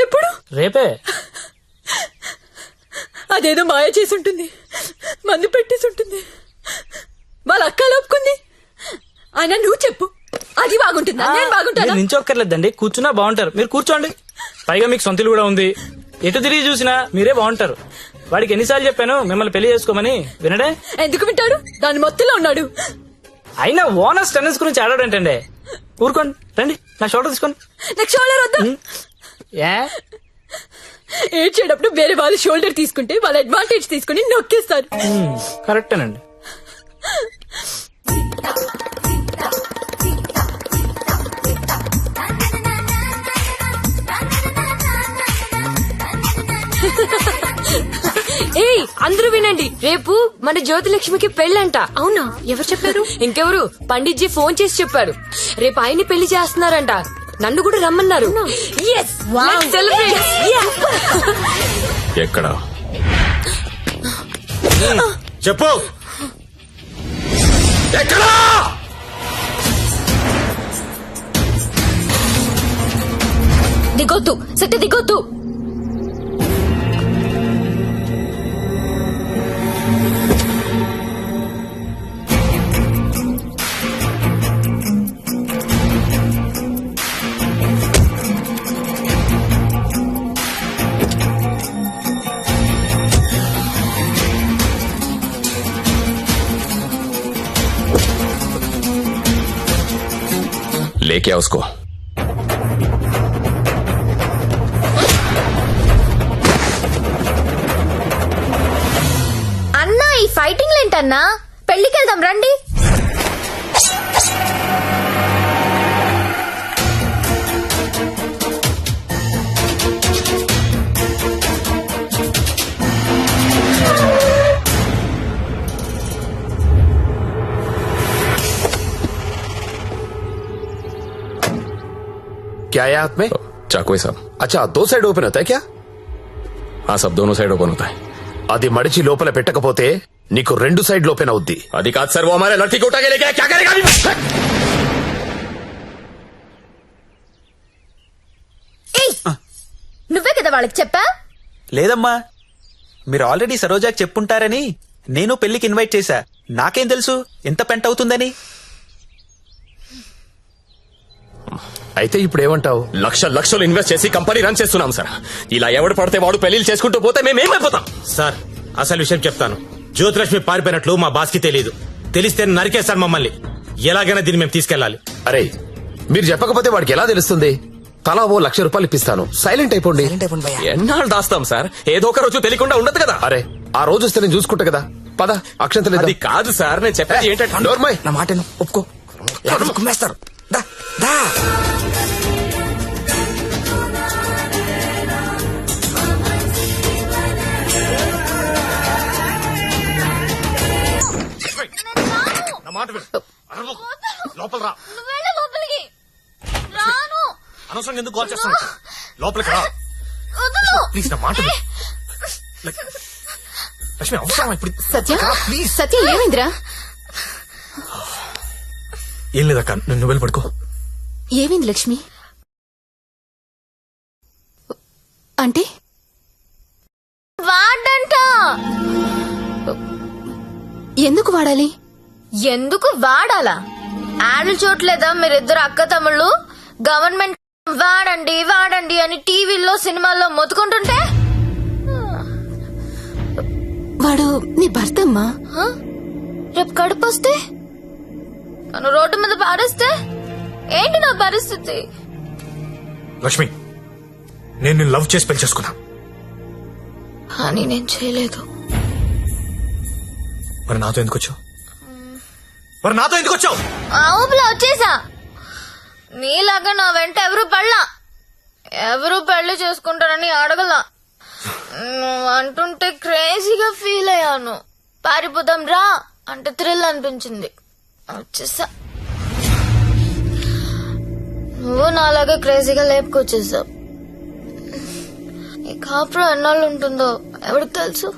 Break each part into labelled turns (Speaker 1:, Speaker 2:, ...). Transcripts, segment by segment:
Speaker 1: ఎప్పుడు?
Speaker 2: రేపే.
Speaker 1: అదేదో మాయ చేసి ఉంటుంది, మందు పెట్టేసి ఉంటుంది, వాళ్ళ అక్క లోపుకుంది. ఆయన నువ్వు చెప్పు, అది బాగుంటుందా నేను బాగుంటానా?
Speaker 2: నించొక్కర్లేదండి, కూర్చున్నా బాగుంటారు. మీరు కూర్చోండి. పైగా మీకు సొంతలు కూడా ఉంది. ఎటు తిరిగి చూసినా మీరే బాగుంటారు. వాడికి ఎన్నిసార్లు చెప్పాను మిమ్మల్ని పెళ్లి చేసుకోమని, వినడే?
Speaker 1: ఎందుకు వింటాడు? దాని మొత్తంలో ఉన్నాడు.
Speaker 2: అయినా ఓనర్స్ టెన్నిస్ గురించి ఆడాడంటండి. ఊరుకోండి, రండి నా షోల్డర్ తీసుకోండి.
Speaker 1: నాకు షోల్డర్ వద్దా? ఏడ్చేటప్పుడు వేరే వాళ్ళు షోల్డర్ తీసుకుంటే వాళ్ళ అడ్వాంటేజ్ తీసుకుని నొక్కేస్తారు.
Speaker 2: కరెక్టేనండి.
Speaker 3: ఏయ్ అందరూ వినండి, రేపు మన జ్యోతిలక్ష్మికి పెళ్ళంట. అవునా? ఎవరు చెప్పారు? ఇంకెవరు, పండిట్జీ ఫోన్ చేసి చెప్పారు. రేపు ఆయన్ని పెళ్లి చేస్తున్నారంట. నన్ను కూడా రమ్మన్నారు.
Speaker 4: ఎక్కడ చెప్పు, ఎక్కడా?
Speaker 3: దిగొద్దు సత్య, దిగొద్దు.
Speaker 4: लेके आओ उसको.
Speaker 3: అన్నా ఈ ఫైటింగ్ ఏంటన్నా? పెళ్లికి వెళ్దాం రండి.
Speaker 5: क्या है हाथ में?
Speaker 4: चाकू है साहब.
Speaker 5: अच्छा, दो साइड ओपन होता है क्या?
Speaker 4: हाँ साहब, दोनों साइड ओपन होता है.
Speaker 5: అది మడిచి లోపల పెట్టకపోతే నీకు రెండు సైడ్ ఓపెన్ అవుద్ది.
Speaker 4: అది కాదు సార్, वो हमारे लड़की को उठा के लेके आया, क्या करेगा?
Speaker 3: నువ్వే కదా వాళ్ళకి చెప్పా?
Speaker 6: లేదమ్మా, మీరు ఆల్రెడీ సరోజాకి చెప్పుంటారని నేను పెళ్లికి ఇన్వైట్ చేశా. నాకేం తెలుసు ఎంత పెంట అవుతుందని.
Speaker 5: అయితే ఇప్పుడు ఏమంటావు?
Speaker 4: లక్షలు ఇన్వెస్ట్ చేసి కంపెనీ రన్ చేస్తున్నాం సార్. ఇలా ఎవడు పడితే వాడు పెళ్లిళ్ళు చేసుకుంటూ పోతే మేమేమైపోతాం?
Speaker 7: సార్ అసలు విషయం చెప్తాను. జ్యోతిలక్ష్మి పారిపోయినట్లు మా బాస్ కి తెలియదు. తెలిస్తే నరికేస్తారు మమ్మల్ని. ఎలాగైనా దీన్ని మేము తీసుకెళ్లాలి.
Speaker 5: అరే, మీరు చెప్పకపోతే వాడికి ఎలా తెలుస్తుంది? తలా ఓ ₹1,00,000 ఇప్పిస్తాను, సైలెంట్ అయిపోండి.
Speaker 4: ఎన్నాళ్ళు దాస్తాం సార్? ఏదో ఒక రోజు తెలియకుండా ఉండదు కదా.
Speaker 5: అరే, ఆ రోజు వస్తే నేను చూసుకుంటా కదా. పద, అక్షంతలు.
Speaker 4: అది కాదు సార్, నేను చెప్పేది ఏంటంటే
Speaker 5: నోర్మయ్,
Speaker 6: నా మాట ఒప్పుకో, కుమ్మేస్తారు. దా దా.
Speaker 4: లోపల రా. అనవసరంగా ఎందుకు కాల్ చేస్తాను? లోపలికి రా ప్లీజ్, నా మాట. లక్ష్మి అవసరం ఇప్పుడు.
Speaker 3: సత్య ఏమైందిరా?
Speaker 4: ఏం లేదక్క, నువ్వు వెళ్ళి పడుకో.
Speaker 3: ఏమైంది లక్ష్మి? అంటే వాడంట. ఎందుకు వాడాలి? ఎందుకు వాడాలా? యాడ్లు చూడలేదా మీరిద్దరు అక్క తమ్ముళ్ళు? గవర్నమెంట్ వాడండి వాడండి అని టీవీల్లో సినిమాల్లో మొత్తుకుంటుంటే. వాడు నీ భర్త అమ్మా. రేపు కడుపు వస్తే నన్ను రోడ్డు మీద పారేస్తే ఏంటి నా పరిస్థితి?
Speaker 4: లక్ష్మి, నేను నిన్ను లవ్ చేసి పెళ్లి చేసుకున్నా.
Speaker 3: అని నేను చేయలేదు.
Speaker 4: మరి నాతో ఎందుకు వచ్చావు?
Speaker 3: ఊపిలో వచ్చేసా. నీలాగా నా వెంట ఎవరు పెళ్లి చేసుకుంటారని అడగలా. నువ్వు అంటుంటే క్రేజీగా ఫీల్ అయ్యాను. పారిపోదాం రా అంటే థ్రిల్ అనిపించింది, వచ్చేసా. నువ్వు నాలాగా క్రేజీగా లేపుకొచ్చేసావు. ఈ కాపురం ఎన్నాళ్ళు ఉంటుందో ఎవరికి తెలుసు?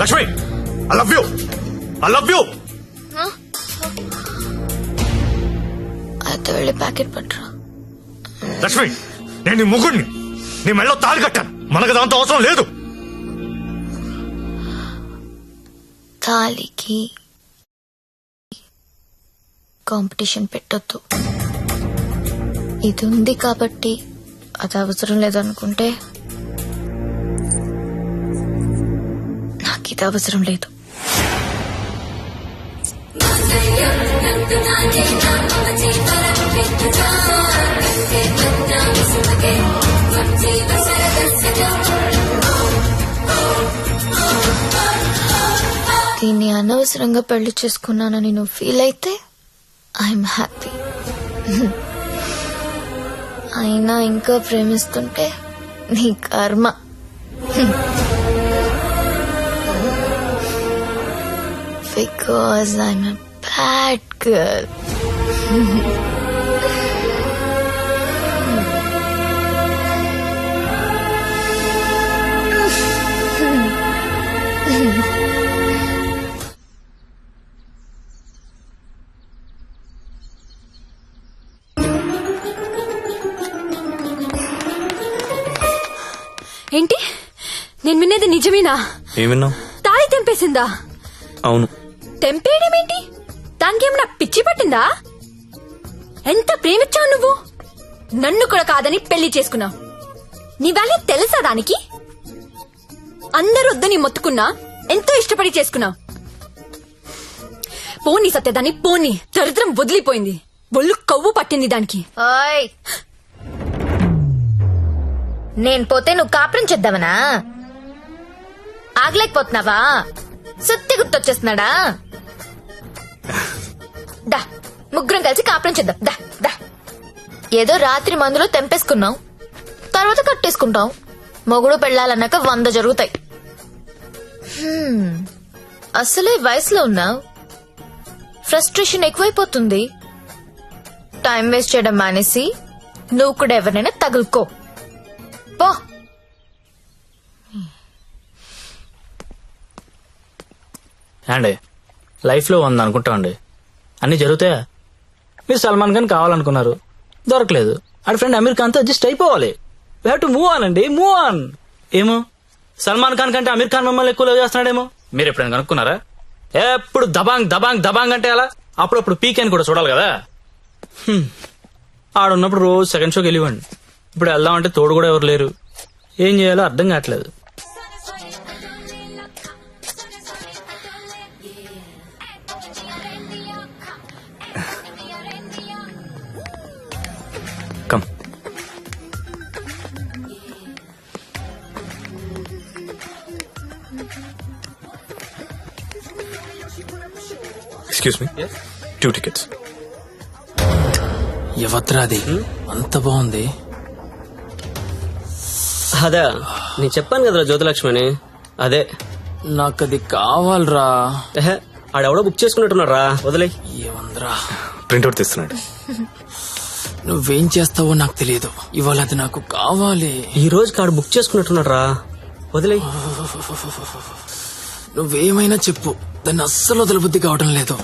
Speaker 4: Lakshmi, I love you.
Speaker 3: అయితే వెళ్ళి ప్యాకెట్ పట్టరా.
Speaker 4: లక్ష్మి,
Speaker 8: నేను నీ ముగ్గుడిని, నీ మెళ్ళో తాళి కట్టాను. మనకు దాంతో అవసరం లేదు.
Speaker 9: తాలికి కాంపిటీషన్ పెట్టొద్దు. ఇది ఉంది కాబట్టి అది అవసరం లేదనుకుంటే నాకు ఇది అవసరం లేదు. దీన్ని అనవసరంగా పెళ్లి చేసుకున్నానని నువ్వు ఫీల్ అయితే ఐఎమ్ హ్యాపీ. అయినా ఇంకా ప్రేమిస్తుంటే నీ కర్మ. Because I'm a bad girl.
Speaker 3: ఏంటి నేను వినేది నిజమేనా?
Speaker 4: ఏమిన్నావు?
Speaker 3: తాళి తెంపేసిందా?
Speaker 4: అవును.
Speaker 3: తెంపేయడమేంటి? దానికేమన్నా పిచ్చి పట్టిందా? ఎంత ప్రేమించావు నువ్వు? నన్ను కూడా కాదని పెళ్లి చేసుకున్నావు. నీ వాల్యూ తెలుసా దానికి? అందరూ వద్దని మొత్తుకున్నా ఎంతో ఇష్టపడి చేసుకున్నావు. పోనీ సత్యదాన్ని పోనీ, దరిద్రం వదిలిపోయింది. ఒళ్ళు కొవ్వు పట్టింది దానికి.
Speaker 9: ఓయ్, నేను పోతే నువ్వు కాపురం చేద్దామనా? ఆగలేకపోతున్నావా? సుత్తి గుర్తొచ్చేస్తున్నాడా? డా, ముగ్గురం కలిసి కాపురం చేద్దాం. దా దా. ఏదో రాత్రి మందులో తెంపేసుకున్నావు, తర్వాత కట్టేసుకుంటాం. మొగుడు పెళ్ళాలన్నాక 100 జరుగుతాయి. అసలే వయసులో ఉన్నావు, ఫ్రస్ట్రేషన్ ఎక్కువైపోతుంది. టైం వేస్ట్ చేయడం మానేసి నువ్వు కూడా ఎవరినైనా తగులుకో పో.
Speaker 2: అండి లైఫ్ లో ఉంది అనుకుంటామండి, అన్ని జరుగుతాయా? మీరు సల్మాన్ ఖాన్ కావాలనుకున్నారు, దొరకలేదు. ఆడ ఫ్రెండ్ అమీర్ ఖాన్ తో అడ్జస్ట్ అయిపోవాలి. We have to move on అండి, మూవ్ ఆన్. ఏమో సల్మాన్ ఖాన్ కంటే అమీర్ ఖాన్ మమ్మల్ని ఎక్కువ లవ్ చేస్తున్నాడేమో. మీరు ఎప్పుడైనా కనుక్కున్నారా? ఎప్పుడు దబాంగ్ దబాంగ్ దబాంగ్ అంటే అలా. అప్పుడప్పుడు పీక్ అని కూడా చూడాలి కదా. ఆడున్నప్పుడు రోజు సెకండ్ షోకి వెళ్ళివ్వండి. ఇప్పుడు వెళ్దామంటే తోడు కూడా ఎవరు లేరు. ఏం చేయాలో అర్థం కావట్లేదు.
Speaker 4: కమ్. Excuse me, 2 tickets.
Speaker 2: ఎవత్రాది అంత బాగుంది.
Speaker 10: అదే నేను చెప్పాను కదరా జ్యోతిలక్ష్మి అని. అదే
Speaker 2: నాకది కావాలరా.
Speaker 10: ఆడెవడో బుక్ చేసుకున్నట్టున్నాడు రా, వదిలే.
Speaker 2: ఏమందరా
Speaker 4: ప్రింట్అవుట్ తీస్తున్నాడు.
Speaker 2: నువ్వేం చేస్తావో నాకు తెలియదు, ఇవాళ అది నాకు కావాలి.
Speaker 10: ఈ రోజు కాడు బుక్ చేసుకున్నట్టున్నాడు రా, వదిలే.
Speaker 2: నువ్వేమైనా చెప్పు, దాన్ని అస్సలు వదలబుద్ధి కావడం లేదు.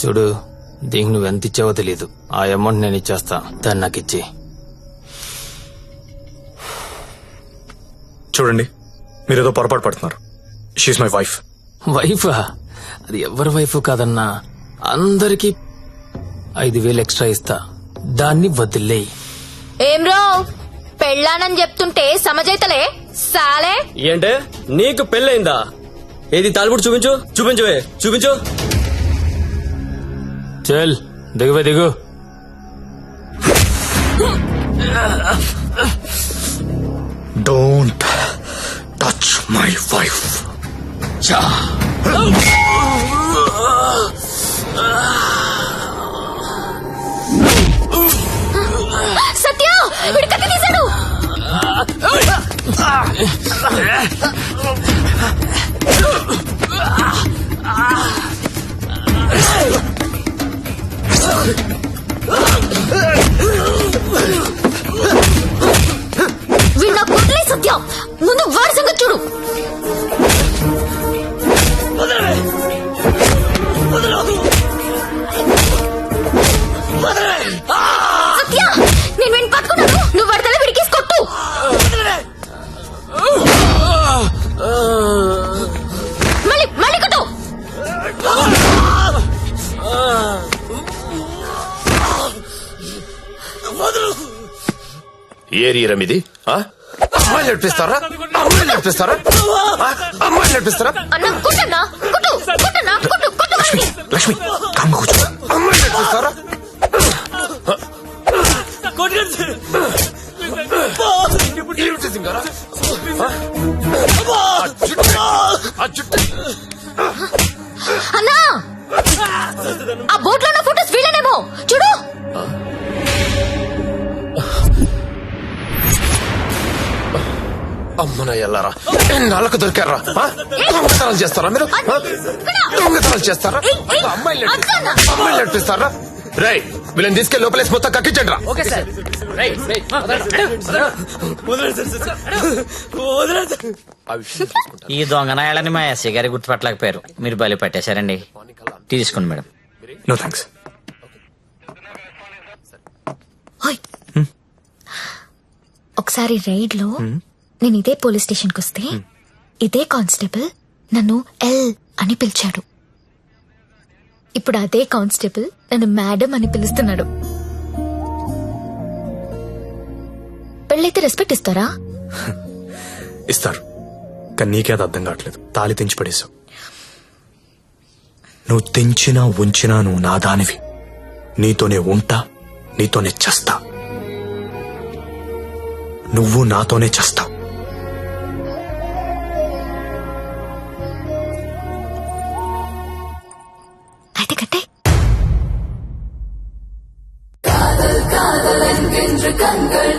Speaker 2: చూడు, దీనికి నువ్వెంత ఇచ్చావో తెలీదు. ఆ అమౌంట్ నేను ఇచ్చేస్తా, దాన్ని నాకు ఇచ్చి.
Speaker 8: చూడండి, మీరేదో పొరపాటు పడుతున్నారు. She is my wife.
Speaker 2: వైఫా? అది ఎవరి వైఫ్ కాదన్నా. అందరికి 5,000 ఎక్స్ట్రా ఇస్తా, దాన్ని వదిలేయి.
Speaker 9: ఏం రో, పెళ్ళానని చెప్తుంటే సమజైతలే సాలే.
Speaker 10: ఏంటే నీకు పెళ్ళయిందా? ఏది తాలిబుట్టు చూపించు, చూపించవే, చూపించు.
Speaker 2: చల్ దిగువే, దిగు.
Speaker 8: Don't touch my wife.
Speaker 9: Satya, వీడు కత్తి తీశాడు. వీడు నాకు వదిలే సత్య, ముందు వారి సంగతి చూడు.
Speaker 5: ఏరియా ఇది అమ్మాయిలు నడిపిస్తారా? అమ్మాయిలు నడిపిస్తారా? అమ్మాయిలు నడిపిస్తారా?
Speaker 9: అన్న కుట్టన్నా కుట్టు కుట్టన్నా కుట్టు కుట్టు వాడిని.
Speaker 6: లక్ష్మి కామ్గా కూర్చో.
Speaker 5: అమ్మాయిలు నడిపిస్తారా? ఏమిటి సింగారా? ఆ జుట్టు
Speaker 9: అన్నా ఆ బోట్ లో ఉన్న ఫోటోస్ వీళ్ళనేమో చూడు.
Speaker 5: అమ్మన ఎల్లారా ఎన్నాళ్ళకు దొరికారా? దొంగతనాలు చేస్తారా మీరు? దొంగతనాలు చేస్తారా? అమ్మాయిలు నడిపిస్తారా? రేయ్ వీళ్ళని తీసుకెళ్ళి లోపలేసి మొత్తం కక్కించండి రా.
Speaker 11: ఈ దొంగనాయాలని మా ఎస్ఐ గారి గుర్తుపట్టలేకపోయారు. మీరు బలి పట్టేశారండి. తీసుకోండి మేడం.
Speaker 6: No thanks.
Speaker 9: ఓయ్. ఒకసారి రైడ్ లో నేను ఇదే పోలీస్ స్టేషన్ కి వస్తే ఇదే కానిస్టేబుల్ నన్ను ఎల్ అని పిలిచాడు. ఇప్పుడు అదే కానిస్టేబుల్ నన్ను మేడం అని పిలుస్తున్నాడు. పెళ్ళైతే రెస్పెక్ట్ ఇస్తారా?
Speaker 6: ఇస్తారు, కానీ నీకే అది అర్థం కావట్లేదు. తాళి తెంచి పడేశావు. నువ్వు తెంచినా ఉంచినా నువ్వు నా దానివి. నీతోనే ఉంటా, నీతోనే చస్తా. నువ్వు నాతోనే చస్తావు.
Speaker 9: అయితే కట్టే.
Speaker 1: கண்கள்